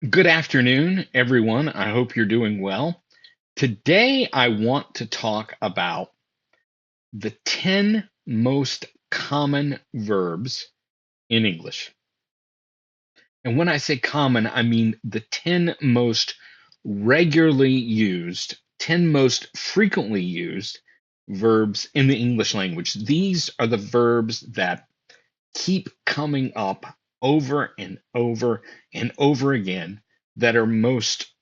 Good afternoon, everyone. I hope you're doing well. Today, I want to talk about the 10 most common verbs in English. And when I say common, I mean the 10 most regularly used, 10 most frequently used verbs in the English language. These are the verbs that keep coming up over and over and over again that are most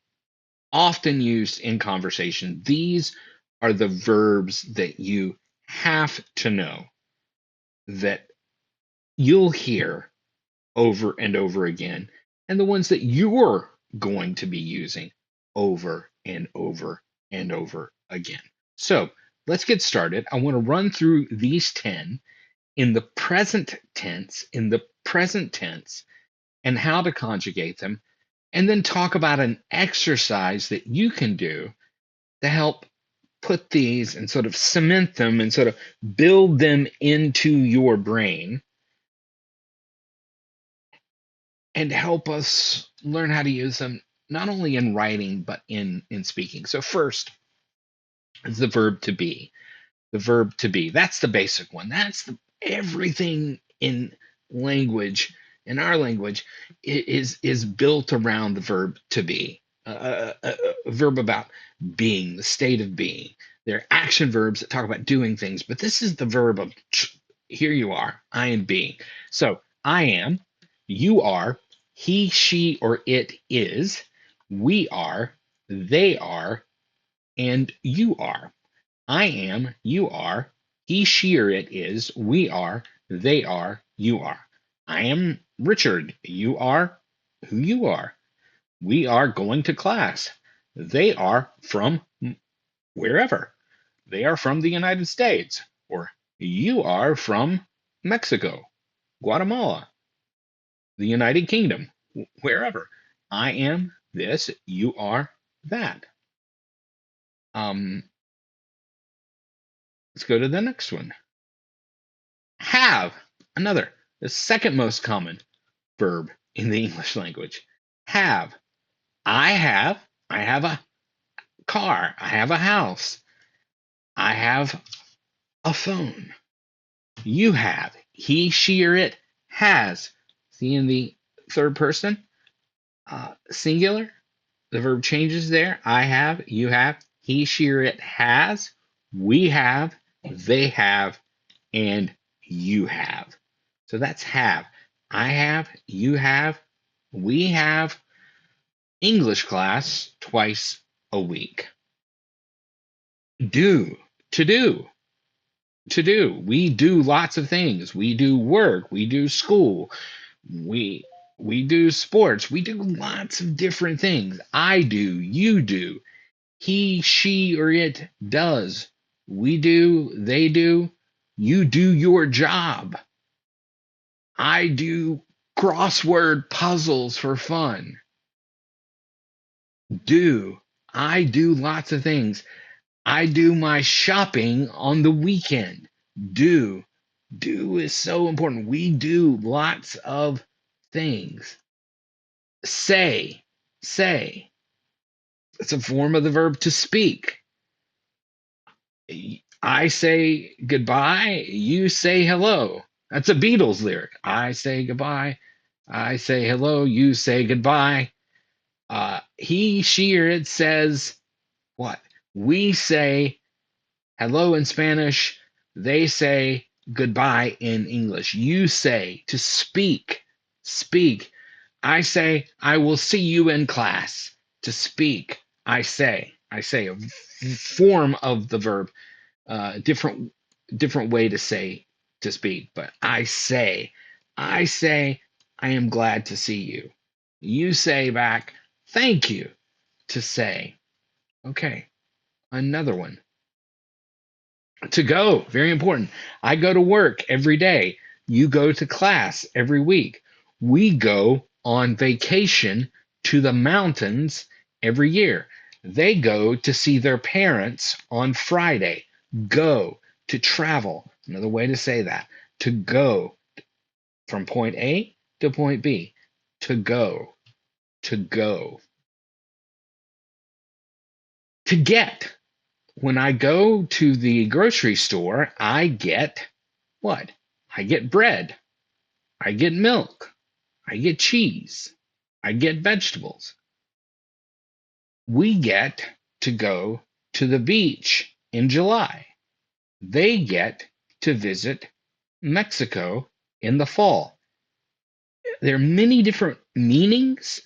often used in conversation. These are the verbs that you have to know, that you'll hear over and over again, and the ones that you're going to be using over and over and over again. So let's get started. I want to run through these 10 in the present tense, and how to conjugate them, and then talk about an exercise that you can do to help put these and sort of cement them and sort of build them into your brain and help us learn how to use them not only in writing but in speaking. So first is the verb to be. The verb to be. That's the basic one. Everything in language, in our language, is built around the verb to be. A verb about being, the state of being. There are action verbs that talk about doing things, but this is the verb of here you are, I am being. So I am, you are, he, she, or it is, we are, they are, and you are. I am, you are, he, she, or it is, we are, they are, you are. I am Richard, you are who you are. We are going to class. They are from wherever. They are from the United States. Or you are from Mexico, Guatemala, the United Kingdom, wherever. I am this, you are that. Um, let's go to the next one. Have, another, the second most common verb in the English language. Have. I have. I have a car. I have a house. I have a phone. You have. He, she, or it has. See, in the third person, singular, the verb changes there. I have. You have. He, she, or it has. We have. They have. And you have. So that's have. I have. You have. We have. English class twice a week. Do, to do, to do. We do lots of things. We do work, we do school, we we do sports, we do lots of different things. I do, you do, he, she, or it does. We do, they do, you do your job. I do crossword puzzles for fun. Do. I do lots of things. I do my shopping on the weekend. Do. Do is so important. We do lots of things. Say. Say. It's a form of the verb to speak. I say goodbye. You say hello. That's a Beatles lyric. I say goodbye. I say hello. You say goodbye. He, she, or it says what? We say hello in Spanish. They say goodbye in English. You say to speak, speak. I say, I will see you in class. To speak, I say a form of the verb, different way to say to speak. But I say, I am glad to see you. You say back, thank you. To say, okay, another one. To go, very important. I go to work every day. You go to class every week. We go on vacation to the mountains every year. They go to see their parents on Friday. Go, to travel. Another way to say that. To go from point A to point B. To go. to go. To get. When I go to the grocery store, I get what? I get bread. I get milk. I get cheese. I get vegetables. We get to go to the beach in July. They get to visit Mexico in the fall. There are many different meanings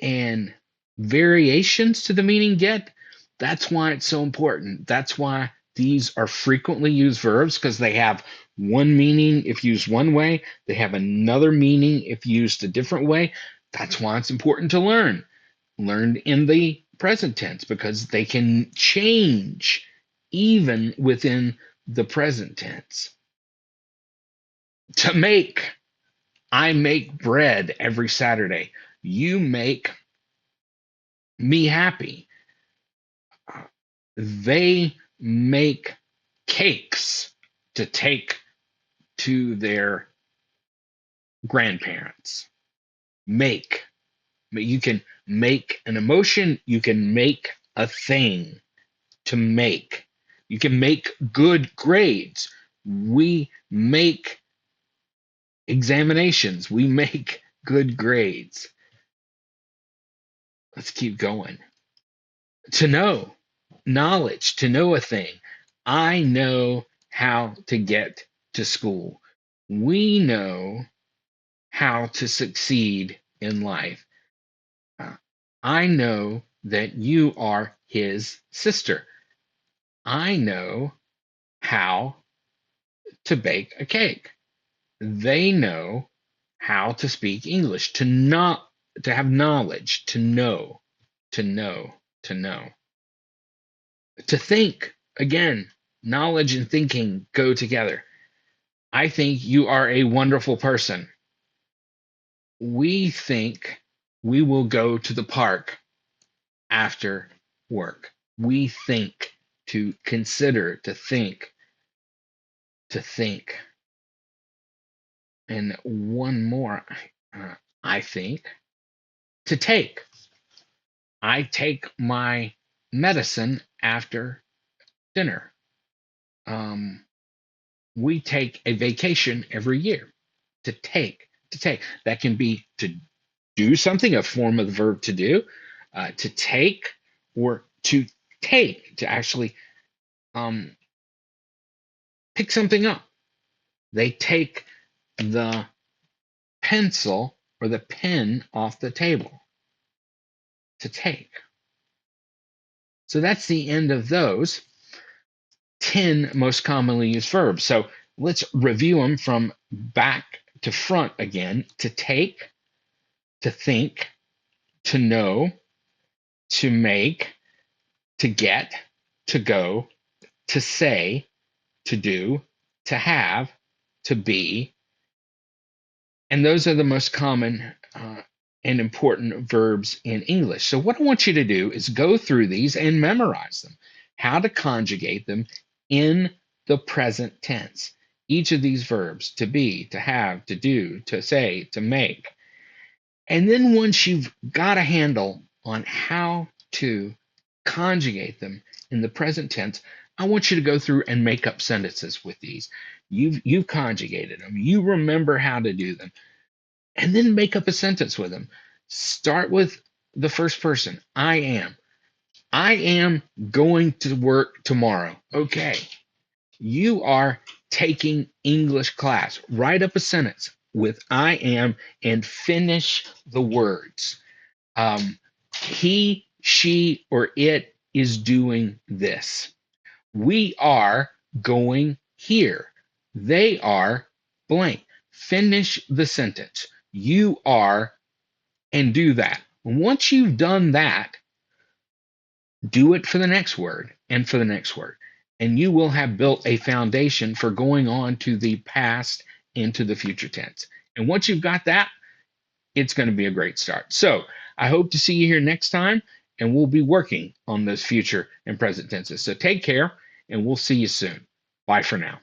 and variations to the meaning get. That's why it's so important. That's why these are frequently used verbs, because they have one meaning if used one way, they have another meaning if used a different way. That's why it's important to learn. Learned in the present tense because they can change even within the present tense. To make. I make bread every Saturday. You make me happy. They make cakes to take to their grandparents. Make. You can make an emotion. You can make a thing. To make. You can make good grades. We make examinations. We make good grades. Let's keep going. To know. Knowledge. To know a thing. I know how to get to school. We know how to succeed in life. Uh, I know that you are his sister. I know how to bake a cake. They know how to speak English. To have knowledge, to know, to know, to know. To think, again, knowledge and thinking go together. I think you are a wonderful person. We think we will go to the park after work. We think, to consider, to think, to think. And one more, I think, to take. I take my medicine after dinner. Um, we take a vacation every year. To take, to take. That can be to do something, a form of the verb to do, to take, or to take, to actually um, pick something up. They take the pencil or the pen off the table. To take. So that's the end of those 10 most commonly used verbs. So let's review them from back to front again. To take, to think, to know, to make, to get, to go, to say, to do, to have, to be. And those are the most common and important verbs in English. So, what I want you to do is go through these and memorize them, how to conjugate them in the present tense. Each of these verbs, to be, to have, to do, to say, to make. And then once you've got a handle on how to conjugate them in the present tense, I want you to go through and make up sentences with these. You've conjugated them. You remember how to do them. And then make up a sentence with them. Start with the first person. I am. I am going to work tomorrow. Okay. You are taking English class. Write up a sentence with I am and finish the words. He, she, or it is doing this. We are going here. They are blank. Finish the sentence. You are, and do that. Once you've done that, do it for the next word and for the next word. And you will have built a foundation for going on to the past into the future tense. And once you've got that, it's going to be a great start. So I hope to see you here next time, and we'll be working on those future and present tenses. So take care, and we'll see you soon. Bye for now.